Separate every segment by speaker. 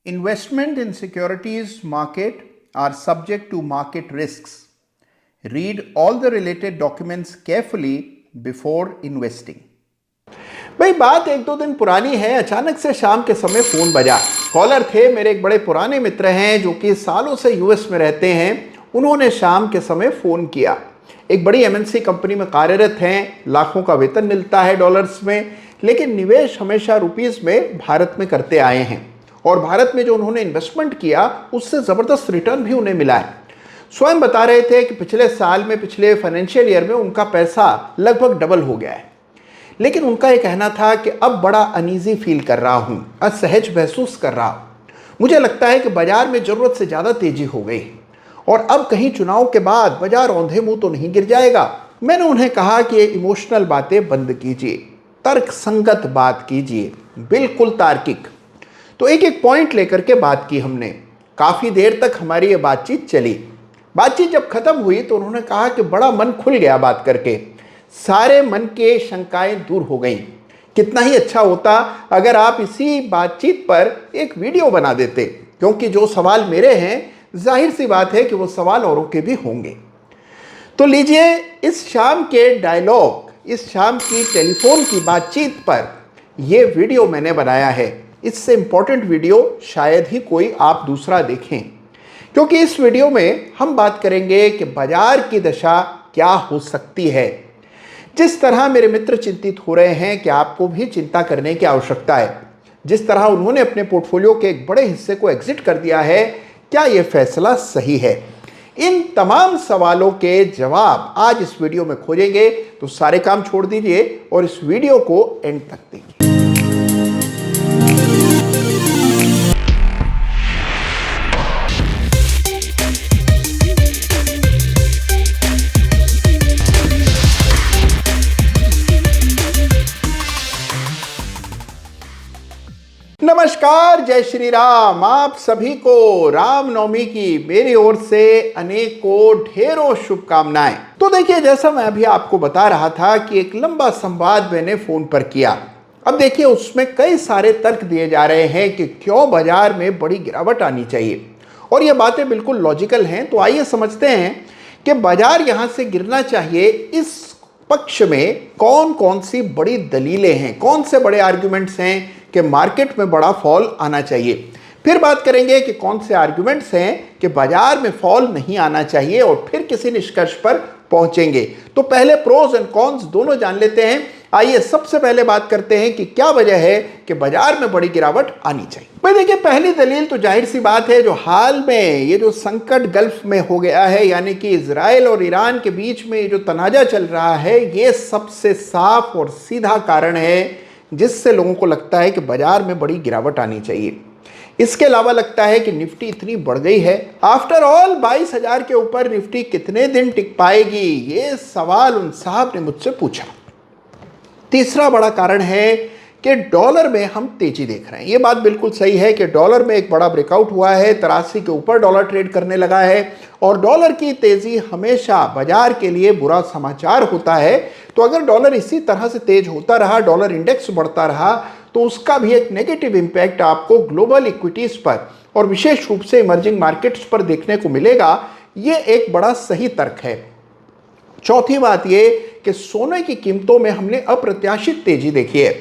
Speaker 1: Investment in securities market are subject to market risks. Read all the related documents carefully before investing.
Speaker 2: भाई बात एक दो दिन पुरानी है। अचानक से शाम के समय फोन बजा। कॉलर थे मेरे एक बड़े पुराने मित्र हैं जो कि सालों से यूएस में रहते हैं। उन्होंने शाम के समय फोन किया। एक बड़ी एमएनसी कंपनी में कार्यरत हैं, लाखों का वेतन मिलता है डॉलर्स में, लेकिन निवेश हमेशा रुपीस में भारत में करते आए हैं और भारत में जो उन्होंने इन्वेस्टमेंट किया उससे ज़बरदस्त रिटर्न भी उन्हें मिला है। स्वयं बता रहे थे कि पिछले साल में, पिछले फाइनेंशियल ईयर में उनका पैसा लगभग डबल हो गया है। लेकिन उनका ये कहना था कि अब बड़ा अनईजी फील कर रहा हूँ, असहज महसूस कर रहा हूँ। मुझे लगता है कि बाजार में ज़रूरत से ज़्यादा तेज़ी हो गई और अब कहीं चुनाव के बाद बाजार औंधे मुंह तो नहीं गिर जाएगा। मैंने उन्हें कहा कि ये इमोशनल बातें बंद कीजिए, तर्क संगत बात कीजिए, बिल्कुल तार्किक। तो एक एक पॉइंट लेकर के बात की हमने। काफ़ी देर तक हमारी ये बातचीत चली। बातचीत जब खत्म हुई तो उन्होंने कहा कि बड़ा मन खुल गया बात करके, सारे मन के शंकाएं दूर हो गईं। कितना ही अच्छा होता अगर आप इसी बातचीत पर एक वीडियो बना देते, क्योंकि जो सवाल मेरे हैं जाहिर सी बात है कि वो सवाल औरों के भी होंगे। तो लीजिए, इस शाम के डायलॉग, इस शाम की टेलीफोन की बातचीत पर ये वीडियो मैंने बनाया है। इससे इंपॉर्टेंट वीडियो शायद ही कोई आप दूसरा देखें, क्योंकि इस वीडियो में हम बात करेंगे कि बाजार की दशा क्या हो सकती है। जिस तरह मेरे मित्र चिंतित हो रहे हैं कि आपको भी चिंता करने की आवश्यकता है। जिस तरह उन्होंने अपने पोर्टफोलियो के एक बड़े हिस्से को एग्जिट कर दिया है, क्या यह फैसला सही है? इन तमाम सवालों के जवाब आज इस वीडियो में खोजेंगे। तो सारे काम छोड़ दीजिए और इस वीडियो को एंड तक देखिए। नमस्कार, जय श्री राम। आप सभी को रामनवमी की मेरी ओर से अनेकों ढेरों शुभकामनाएं। तो देखिए, जैसा मैं अभी आपको बता रहा था कि एक लंबा संवाद मैंने फोन पर किया। अब देखिए, उसमें कई सारे तर्क दिए जा रहे हैं कि क्यों बाजार में बड़ी गिरावट आनी चाहिए, और ये बातें बिल्कुल लॉजिकल हैं। तो आइए समझते हैं कि बाजार यहां से गिरना चाहिए, इस पक्ष में कौन कौन सी बड़ी दलीलें हैं, कौन से बड़े आर्ग्यूमेंट्स हैं कि मार्केट में बड़ा फॉल आना चाहिए। फिर बात करेंगे कि कौन से आर्ग्यूमेंट्स हैं कि बाजार में फॉल नहीं आना चाहिए, और फिर किसी निष्कर्ष पर पहुंचेंगे। तो पहले प्रोज एंड कॉन्स दोनों जान लेते हैं। आइए सबसे पहले बात करते हैं कि क्या वजह है कि बाजार में बड़ी गिरावट आनी चाहिए। भाई देखिए, पहली दलील तो जाहिर सी बात है, जो हाल में ये जो संकट गल्फ में हो गया है, यानी कि इजराइल और ईरान के बीच में ये जो तनाजा चल रहा है, ये सबसे साफ और सीधा कारण है जिससे लोगों को लगता है कि बाजार में बड़ी गिरावट आनी चाहिए। इसके अलावा लगता है कि निफ्टी इतनी बढ़ गई है, आफ्टर ऑल 22,000 के ऊपर निफ्टी कितने दिन टिक पाएगी, ये सवाल उन साहब ने मुझसे पूछा। तीसरा बड़ा कारण है कि डॉलर में हम तेजी देख रहे हैं। ये बात बिल्कुल सही है कि डॉलर में एक बड़ा ब्रेकआउट हुआ है, 83 के ऊपर डॉलर ट्रेड करने लगा है, और डॉलर की तेजी हमेशा बाजार के लिए बुरा समाचार होता है। तो अगर डॉलर इसी तरह से तेज होता रहा, डॉलर इंडेक्स बढ़ता रहा, तो उसका भी एक नेगेटिव इम्पैक्ट आपको ग्लोबल इक्विटीज पर और विशेष रूप से इमर्जिंग मार्केट्स पर देखने को मिलेगा। ये एक बड़ा सही तर्क है। चौथी बात ये कि सोने की कीमतों में हमने अप्रत्याशित तेजी देखी है।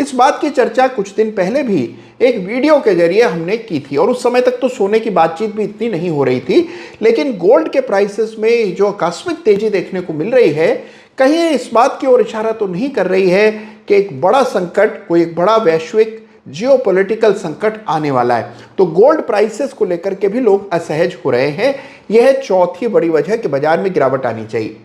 Speaker 2: इस बात की चर्चा कुछ दिन पहले भी एक वीडियो के जरिए हमने की थी, और उस समय तक तो सोने की बातचीत भी इतनी नहीं हो रही थी। लेकिन गोल्ड के प्राइसेस में जो आकस्मिक तेजी देखने को मिल रही है, कहीं इस बात की ओर इशारा तो नहीं कर रही है कि एक बड़ा संकट, कोई एक बड़ा वैश्विक जियोपॉलिटिकल संकट आने वाला है। तो गोल्ड प्राइसेस को लेकर के भी लोग असहज हो रहे हैं। यह है चौथी बड़ी वजह कि बाजार में गिरावट आनी चाहिए।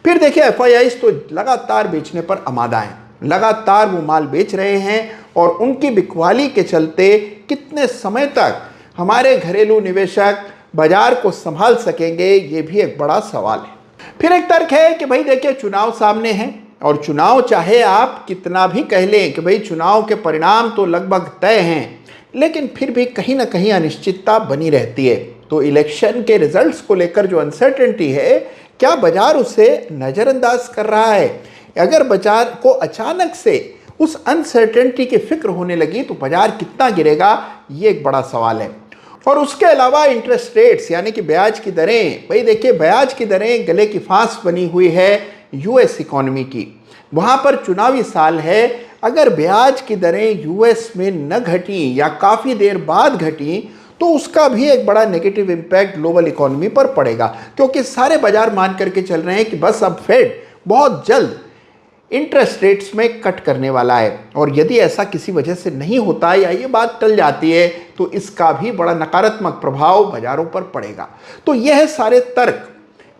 Speaker 2: फिर देखिए, एफआईआईज तो लगातार बेचने पर आमादा हैं, लगातार वो माल बेच रहे हैं, और उनकी बिकवाली के चलते कितने समय तक हमारे घरेलू निवेशक बाजार को संभाल सकेंगे, ये भी एक बड़ा सवाल है। फिर एक तर्क है कि भाई देखिए, चुनाव सामने है, और चुनाव चाहे आप कितना भी कह लें कि भाई चुनाव के परिणाम तो लगभग तय हैं, लेकिन फिर भी कहीं ना कहीं अनिश्चितता बनी रहती है। तो इलेक्शन के रिजल्ट्स को लेकर जो अनसर्टेनिटी है, क्या बाजार उसे नज़रअंदाज कर रहा है? अगर बाजार को अचानक से उस अनसर्टेनिटी की फिक्र होने लगी तो बाजार कितना गिरेगा, ये एक बड़ा सवाल है। और उसके अलावा इंटरेस्ट रेट्स यानी कि ब्याज की दरें, भाई देखिए ब्याज की दरें गले की फांस बनी हुई है यूएस इकोनॉमी की। वहां पर चुनावी साल है, अगर ब्याज की दरें यूएस में न घटी या काफ़ी देर बाद घटी तो उसका भी एक बड़ा नेगेटिव इम्पैक्ट ग्लोबल इकोनॉमी पर पड़ेगा, क्योंकि सारे बाजार मान करके चल रहे हैं कि बस अब फेड बहुत जल्द इंटरेस्ट रेट्स में कट करने वाला है। और यदि ऐसा किसी वजह से नहीं होता या ये बात टल जाती है तो इसका भी बड़ा नकारात्मक प्रभाव बाजारों पर पड़ेगा। तो यह सारे तर्क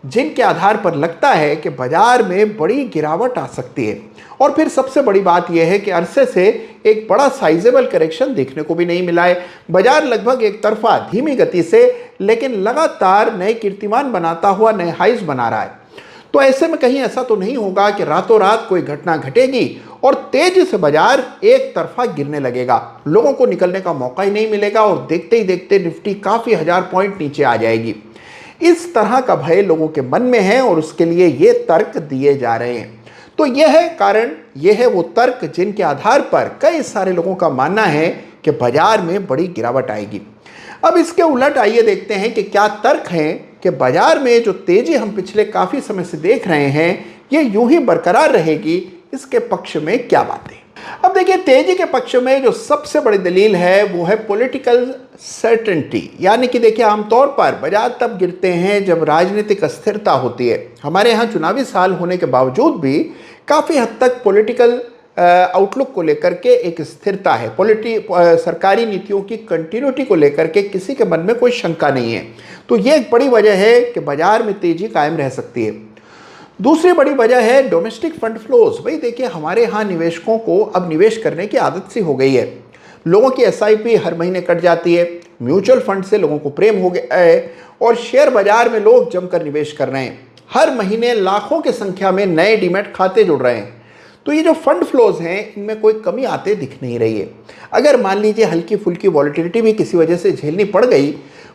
Speaker 2: जिनके आधार पर लगता है कि बाजार में बड़ी गिरावट आ सकती है। और फिर सबसे बड़ी बात यह है कि अरसे से एक बड़ा साइजेबल करेक्शन देखने को भी नहीं मिला है। बाजार लगभग एक तरफा धीमी गति से लेकिन लगातार नए कीर्तिमान बनाता हुआ नए हाइज बना रहा है। तो ऐसे में कहीं ऐसा तो नहीं होगा कि रातों रात कोई घटना घटेगी और तेजी से बाजार एक तरफा गिरने लगेगा, लोगों को निकलने का मौका ही नहीं मिलेगा और देखते ही देखते निफ्टी काफी हजार पॉइंट नीचे आ जाएगी। इस तरह का भय लोगों के मन में है और उसके लिए ये तर्क दिए जा रहे हैं। तो यह है कारण, यह है वो तर्क जिनके आधार पर कई सारे लोगों का मानना है कि बाजार में बड़ी गिरावट आएगी। अब इसके उलट आइए देखते हैं कि क्या तर्क है कि बाजार में जो तेजी हम पिछले काफी समय से देख रहे हैं ये यूं ही बरकरार रहेगी, इसके पक्ष में क्या बातें। अब देखिए तेजी के पक्ष में जो सबसे बड़ी दलील है वो है पॉलिटिकल सर्टेनिटी, यानी कि देखिए आमतौर पर बाजार तब गिरते हैं जब राजनीतिक अस्थिरता होती है। हमारे यहाँ चुनावी साल होने के बावजूद भी काफ़ी हद तक पॉलिटिकल आउटलुक को लेकर के एक स्थिरता है, सरकारी नीतियों की कंटिन्यूटी को लेकर के किसी के मन में कोई शंका नहीं है। तो ये एक बड़ी वजह है कि बाजार में तेजी कायम रह सकती है। दूसरी बड़ी वजह है डोमेस्टिक फंड फ्लोज। भाई देखिए हमारे यहाँ निवेशकों को अब निवेश करने की आदत सी हो गई है। लोगों की एसआईपी हर महीने कट जाती है, म्यूचुअल फंड से लोगों को प्रेम हो गया है और शेयर बाजार में लोग जमकर निवेश कर रहे हैं। हर महीने लाखों की संख्या में नए डीमैट खाते जुड़ रहे हैं। तो ये जो फंड फ्लोज हैं इनमें कोई कमी आते दिख नहीं रही है। अगर मान लीजिए हल्की फुल्की वॉलेटिलिटी भी किसी वजह से झेलनी पड़ गई,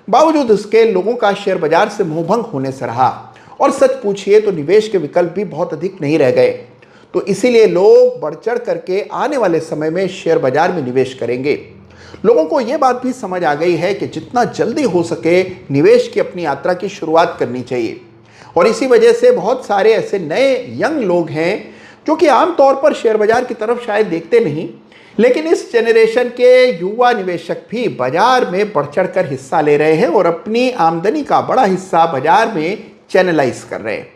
Speaker 2: बावजूद उसके लोगों का शेयर बाजार से मोहभंग होने से रहा। और सच पूछिए तो निवेश के विकल्प भी बहुत अधिक नहीं रह गए। तो इसीलिए लोग बढ़ चढ़ करके आने वाले समय में शेयर बाजार में निवेश करेंगे। लोगों को यह बात भी समझ आ गई है कि जितना जल्दी हो सके निवेश की अपनी यात्रा की शुरुआत करनी चाहिए। और इसी वजह से बहुत सारे ऐसे नए यंग लोग हैं जो कि आमतौर पर शेयर बाजार की तरफ शायद देखते नहीं, लेकिन इस जनरेशन के युवा निवेशक भी बाजार में बढ़ चढ़ कर हिस्सा ले रहे हैं और अपनी आमदनी का बड़ा हिस्सा बाजार में चैनलाइज कर रहे हैं।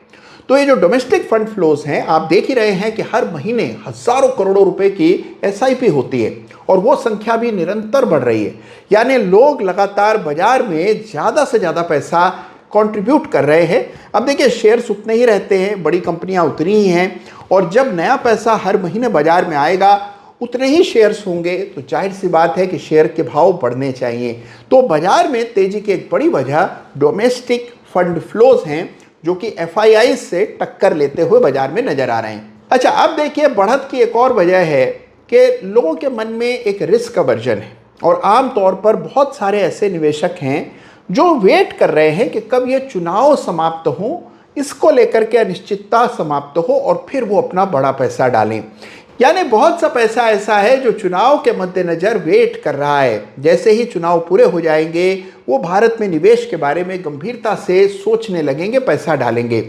Speaker 2: तो ये जो डोमेस्टिक फंड फ्लोज हैं आप देख ही रहे हैं कि हर महीने हजारों करोड़ों रुपए की एसआईपी होती है और वो संख्या भी निरंतर बढ़ रही है। यानी लोग लगातार बाजार में ज़्यादा से ज़्यादा पैसा कंट्रीब्यूट कर रहे हैं। अब देखिए शेयर्स उतने ही रहते हैं, बड़ी कंपनियां उतनी ही हैं और जब नया पैसा हर महीने बाजार में आएगा उतने ही शेयर्स होंगे, तो जाहिर सी बात है कि शेयर के भाव बढ़ने चाहिए। तो बाजार में तेजी की एक बड़ी वजह डोमेस्टिक फंड फ्लोज हैं जो कि एफआईआई से टक्कर लेते हुए बाजार में नजर आ रहे हैं। अच्छा अब देखिए बढ़त की एक और वजह है कि लोगों के मन में एक रिस्क अवर्जन है और आमतौर पर बहुत सारे ऐसे निवेशक हैं जो वेट कर रहे हैं कि कब ये चुनाव समाप्त हो, इसको लेकर के अनिश्चितता समाप्त हो और फिर वो अपना बड़ा पैसा डालें। यानी बहुत सा पैसा ऐसा है जो चुनाव के मद्देनजर वेट कर रहा है। जैसे ही चुनाव पूरे हो जाएंगे वो भारत में निवेश के बारे में गंभीरता से सोचने लगेंगे, पैसा डालेंगे।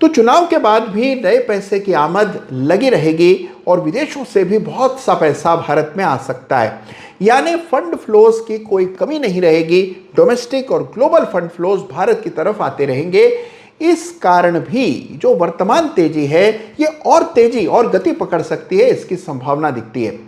Speaker 2: तो चुनाव के बाद भी नए पैसे की आमद लगी रहेगी और विदेशों से भी बहुत सा पैसा भारत में आ सकता है। यानी फंड फ्लोज की कोई कमी नहीं रहेगी, डोमेस्टिक और ग्लोबल फंड फ्लोज भारत की तरफ आते रहेंगे। इस कारण भी जो वर्तमान तेजी है ये और तेजी और गति पकड़ सकती है, इसकी संभावना दिखती है।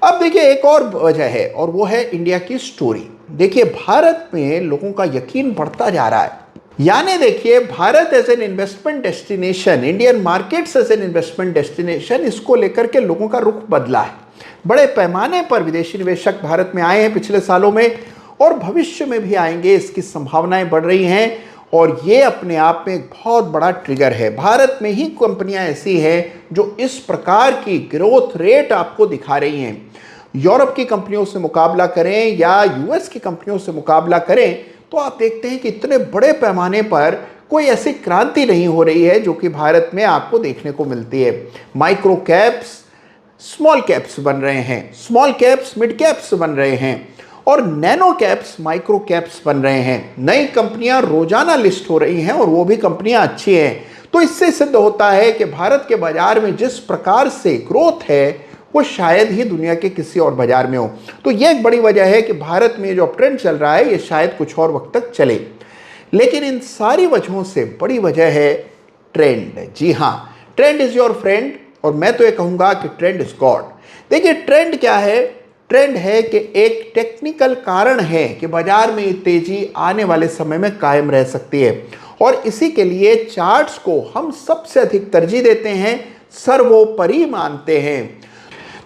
Speaker 2: अब देखिए एक और वजह है और वो है इंडिया की स्टोरी। देखिए भारत में लोगों का यकीन बढ़ता जा रहा है। यानी देखिए Bharat as an investment destination, Indian markets as an investment destination, इसको लेकर के लोगों का रुख बदला है। बड़े पैमाने पर विदेशी निवेशक भारत में आए हैं पिछले सालों में और भविष्य में भी आएंगे, इसकी संभावनाएं बढ़ रही हैं और ये अपने आप में एक बहुत बड़ा ट्रिगर है। भारत में ही कंपनियां ऐसी हैं जो इस प्रकार की ग्रोथ रेट आपको दिखा रही हैं। यूरोप की कंपनियों से मुकाबला करें या यूएस की कंपनियों से मुकाबला करें तो आप देखते हैं कि इतने बड़े पैमाने पर कोई ऐसी क्रांति नहीं हो रही है जो कि भारत में आपको देखने को मिलती है। माइक्रो कैप्स स्मॉल कैप्स बन रहे हैं, स्मॉल कैप्स मिड कैप्स बन रहे हैं और नैनो कैप्स माइक्रो कैप्स बन रहे हैं। नई कंपनियां रोजाना लिस्ट हो रही हैं और वो भी कंपनियां अच्छी हैं। तो इससे सिद्ध होता है कि भारत के बाजार में जिस प्रकार से ग्रोथ है वो शायद ही दुनिया के किसी और बाजार में हो। तो ये एक बड़ी वजह है कि भारत में जो ट्रेंड चल रहा है ये शायद कुछ और वक्त तक चले। लेकिन इन सारी वजहों से बड़ी वजह है ट्रेंड। जी हाँ, ट्रेंड इज योर फ्रेंड और मैं तो ये कहूँगा कि ट्रेंड इज गॉड। देखिए ट्रेंड क्या है? ट्रेंड है कि एक टेक्निकल कारण है कि बाजार में तेजी आने वाले समय में कायम रह सकती है और इसी के लिए चार्ट्स को हम सबसे अधिक तरजीह देते हैं, सर्वोपरि मानते हैं।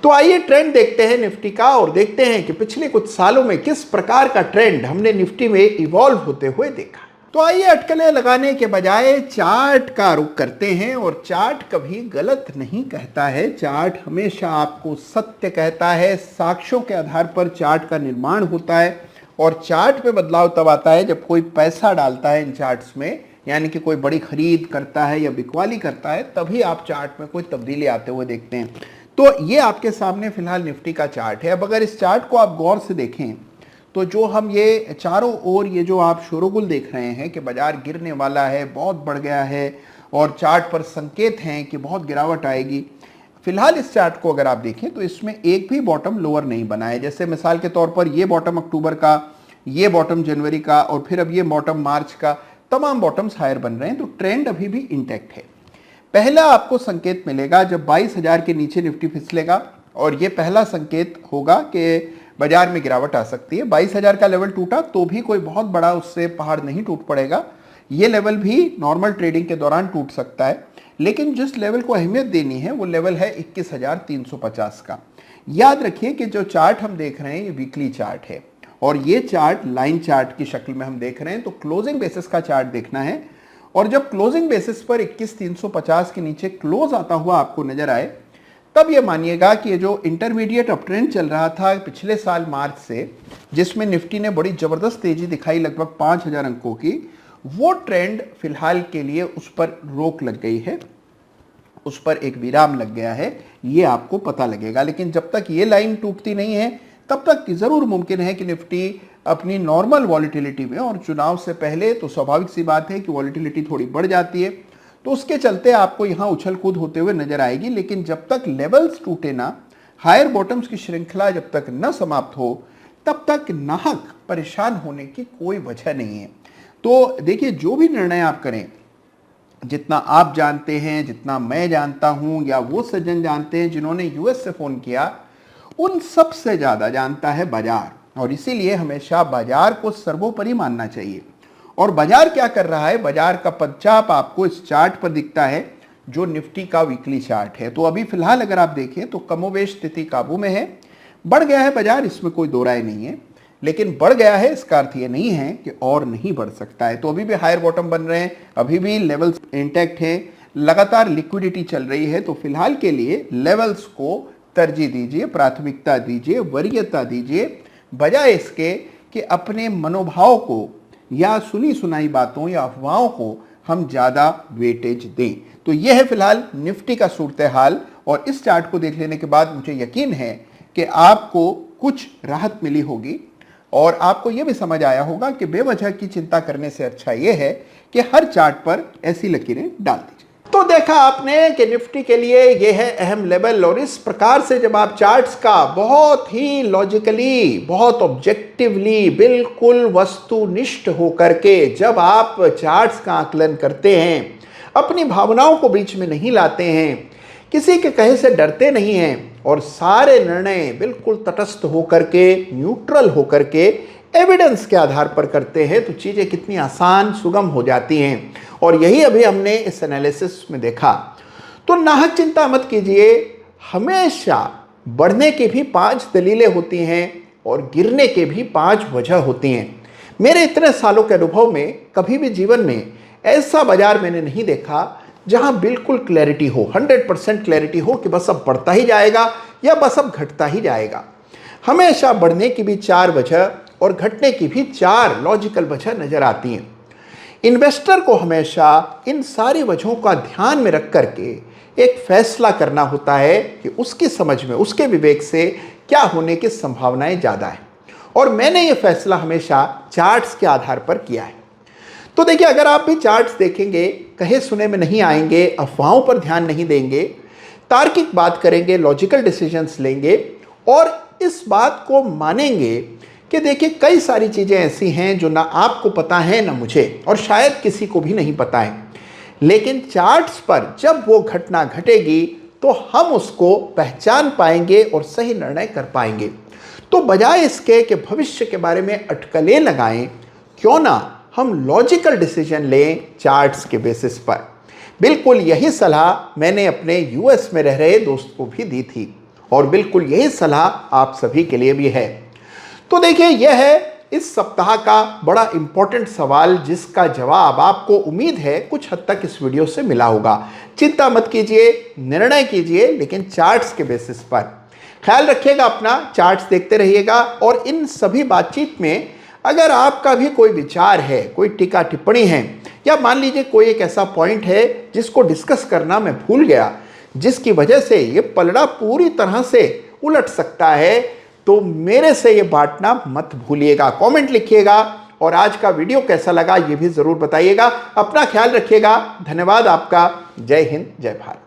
Speaker 2: तो आइए ट्रेंड देखते हैं निफ्टी का और देखते हैं कि पिछले कुछ सालों में किस प्रकार का ट्रेंड हमने निफ्टी में इवॉल्व होते हुए देखा। तो आइए अटकलें लगाने के बजाय चार्ट का रुख करते हैं और चार्ट कभी गलत नहीं कहता है। चार्ट हमेशा आपको सत्य कहता है। साक्ष्यों के आधार पर चार्ट का निर्माण होता है और चार्ट में बदलाव तब आता है जब कोई पैसा डालता है इन चार्ट्स में, यानी कि कोई बड़ी खरीद करता है या बिकवाली करता है, तभी आप चार्ट में कोई तब्दीली आते हुए देखते हैं। तो ये आपके सामने फिलहाल निफ्टी का चार्ट है। अब अगर इस चार्ट को आप गौर से देखें तो जो हम ये चारों ओर ये जो आप शोरगुल देख रहे हैं कि बाजार गिरने वाला है, बहुत बढ़ गया है और चार्ट पर संकेत हैं कि बहुत गिरावट आएगी, फिलहाल इस चार्ट को अगर आप देखें तो इसमें एक भी बॉटम लोअर नहीं बना है। जैसे मिसाल के तौर पर ये बॉटम अक्टूबर का, ये बॉटम जनवरी का और फिर अब ये बॉटम मार्च का, तमाम बॉटम्स हायर बन रहे हैं। तो ट्रेंड अभी भी इंटैक्ट है। पहला आपको संकेत मिलेगा जब 22,000 के नीचे निफ्टी फिसलेगा और ये पहला संकेत होगा कि बाजार में गिरावट आ सकती है। 22,000 का लेवल टूटा तो भी कोई बहुत बड़ा उससे पहाड़ नहीं टूट पड़ेगा, ये लेवल भी नॉर्मल ट्रेडिंग के दौरान टूट सकता है। लेकिन जिस लेवल को अहमियत देनी है वो लेवल है 21,350 का। याद रखिए कि जो चार्ट हम देख रहे हैं ये वीकली चार्ट है और ये चार्ट लाइन चार्ट की शक्ल में हम देख रहे हैं। तो क्लोजिंग बेसिस का चार्ट देखना है और जब क्लोजिंग बेसिस पर 21,350 के नीचे क्लोज आता हुआ आपको नजर आए तब ये मानिएगा कि ये जो इंटरमीडिएट अप ट्रेंड चल रहा था पिछले साल मार्च से, जिसमें निफ्टी ने बड़ी जबरदस्त तेजी दिखाई लगभग 5,000 अंकों की, वो ट्रेंड फिलहाल के लिए उस पर रोक लग गई है, उस पर एक विराम लग गया है, ये आपको पता लगेगा। लेकिन जब तक ये लाइन टूटती नहीं है तब तक जरूर मुमकिन है कि निफ्टी अपनी नॉर्मल वॉलिटिलिटी में, और चुनाव से पहले तो स्वाभाविक सी बात है कि वॉलिटिलिटी थोड़ी बढ़ जाती है, तो उसके चलते आपको यहां उछल कूद होते हुए नजर आएगी। लेकिन जब तक लेवल्स टूटे ना, हायर बॉटम्स की श्रृंखला जब तक न समाप्त हो, तब तक नाहक परेशान होने की कोई वजह नहीं है। तो देखिए, जो भी निर्णय आप करें, जितना आप जानते हैं, जितना मैं जानता हूं या वो सज्जन जानते हैं जिन्होंने यूएस से फोन किया, उन सबसे ज्यादा जानता है बाजार, और इसीलिए हमेशा बाजार को सर्वोपरि मानना चाहिए। और बाजार क्या कर रहा है, बाजार का पदचाप आपको इस चार्ट पर दिखता है जो निफ्टी का वीकली चार्ट है। तो अभी फिलहाल अगर आप देखें तो कमोवेश स्थिति काबू में है, बढ़ गया है बाजार, इसमें कोई दो राय नहीं है, लेकिन बढ़ गया है इसका अर्थ ये नहीं है कि और नहीं बढ़ सकता है। तो अभी भी हायर बॉटम बन रहे हैं, अभी भी लेवल्स इंटैक्ट है, लगातार लिक्विडिटी चल रही है। तो फिलहाल के लिए लेवल्स को तरजीह दीजिए, प्राथमिकता दीजिए, वरीयता दीजिए, बजाय इसके कि अपने मनोभाव को या सुनी सुनाई बातों या अफवाहों को हम ज़्यादा वेटेज दें। तो यह है फिलहाल निफ्टी का सूरत हाल, और इस चार्ट को देख लेने के बाद मुझे यकीन है कि आपको कुछ राहत मिली होगी और आपको यह भी समझ आया होगा कि बेवजह की चिंता करने से अच्छा यह है कि हर चार्ट पर ऐसी लकीरें डाल दीजिए। तो देखा आपने कि निफ्टी के लिए यह है अहम लेवल, और इस प्रकार से जब आप चार्ट्स का बहुत ही लॉजिकली, बहुत ऑब्जेक्टिवली, बिल्कुल वस्तुनिष्ठ होकर के जब आप चार्ट्स का आकलन करते हैं, अपनी भावनाओं को बीच में नहीं लाते हैं, किसी के कहे से डरते नहीं हैं और सारे निर्णय बिल्कुल तटस्थ होकर के, न्यूट्रल होकर के, एविडेंस के आधार पर करते हैं, तो चीज़ें कितनी आसान, सुगम हो जाती हैं। और यही अभी हमने इस एनालिसिस में देखा। तो नाहक चिंता मत कीजिए, हमेशा बढ़ने की भी 5 दलीलें होती हैं और गिरने के भी 5 वजह होती हैं। मेरे इतने सालों के अनुभव में कभी भी जीवन में ऐसा बाजार मैंने नहीं देखा जहां बिल्कुल क्लैरिटी हो, 100% क्लैरिटी हो कि बस अब बढ़ता ही जाएगा या बस अब घटता ही जाएगा। हमेशा बढ़ने की भी 4 वजह और घटने की भी 4 लॉजिकल वजह नजर आती हैं। इन्वेस्टर को हमेशा इन सारी वजहों का ध्यान में रख करके एक फैसला करना होता है कि उसकी समझ में, उसके विवेक से क्या होने की संभावनाएं ज़्यादा है। और मैंने ये फैसला हमेशा चार्ट्स के आधार पर किया है। तो देखिए, अगर आप भी चार्ट्स देखेंगे, कहे सुने में नहीं आएंगे, अफवाहों पर ध्यान नहीं देंगे, तार्किक बात करेंगे, लॉजिकल डिसीजंस लेंगे और इस बात को मानेंगे कि देखिए कई सारी चीज़ें ऐसी हैं जो ना आपको पता है ना मुझे, और शायद किसी को भी नहीं पता है, लेकिन चार्ट्स पर जब वो घटना घटेगी तो हम उसको पहचान पाएंगे और सही निर्णय कर पाएंगे। तो बजाय इसके कि भविष्य के बारे में अटकलें लगाएं, क्यों ना हम लॉजिकल डिसीजन लें चार्ट्स के बेसिस पर। बिल्कुल यही सलाह मैंने अपने यूएस में रह रहे दोस्त को भी दी थी और बिल्कुल यही सलाह आप सभी के लिए भी है। तो देखिए, यह है इस सप्ताह का बड़ा इंपॉर्टेंट सवाल, जिसका जवाब आपको उम्मीद है कुछ हद तक इस वीडियो से मिला होगा। चिंता मत कीजिए, निर्णय कीजिए, लेकिन चार्ट्स के बेसिस पर। ख्याल रखिएगा अपना, चार्ट्स देखते रहिएगा। और इन सभी बातचीत में अगर आपका भी कोई विचार है, कोई टीका टिप्पणी है, या मान लीजिए कोई एक ऐसा पॉइंट है जिसको डिस्कस करना मैं भूल गया, जिसकी वजह से ये पलड़ा पूरी तरह से उलट सकता है, तो मेरे से ये बांटना मत भूलिएगा। कमेंट लिखिएगा और आज का वीडियो कैसा लगा ये भी ज़रूर बताइएगा। अपना ख्याल रखिएगा। धन्यवाद आपका। जय हिंद, जय भारत।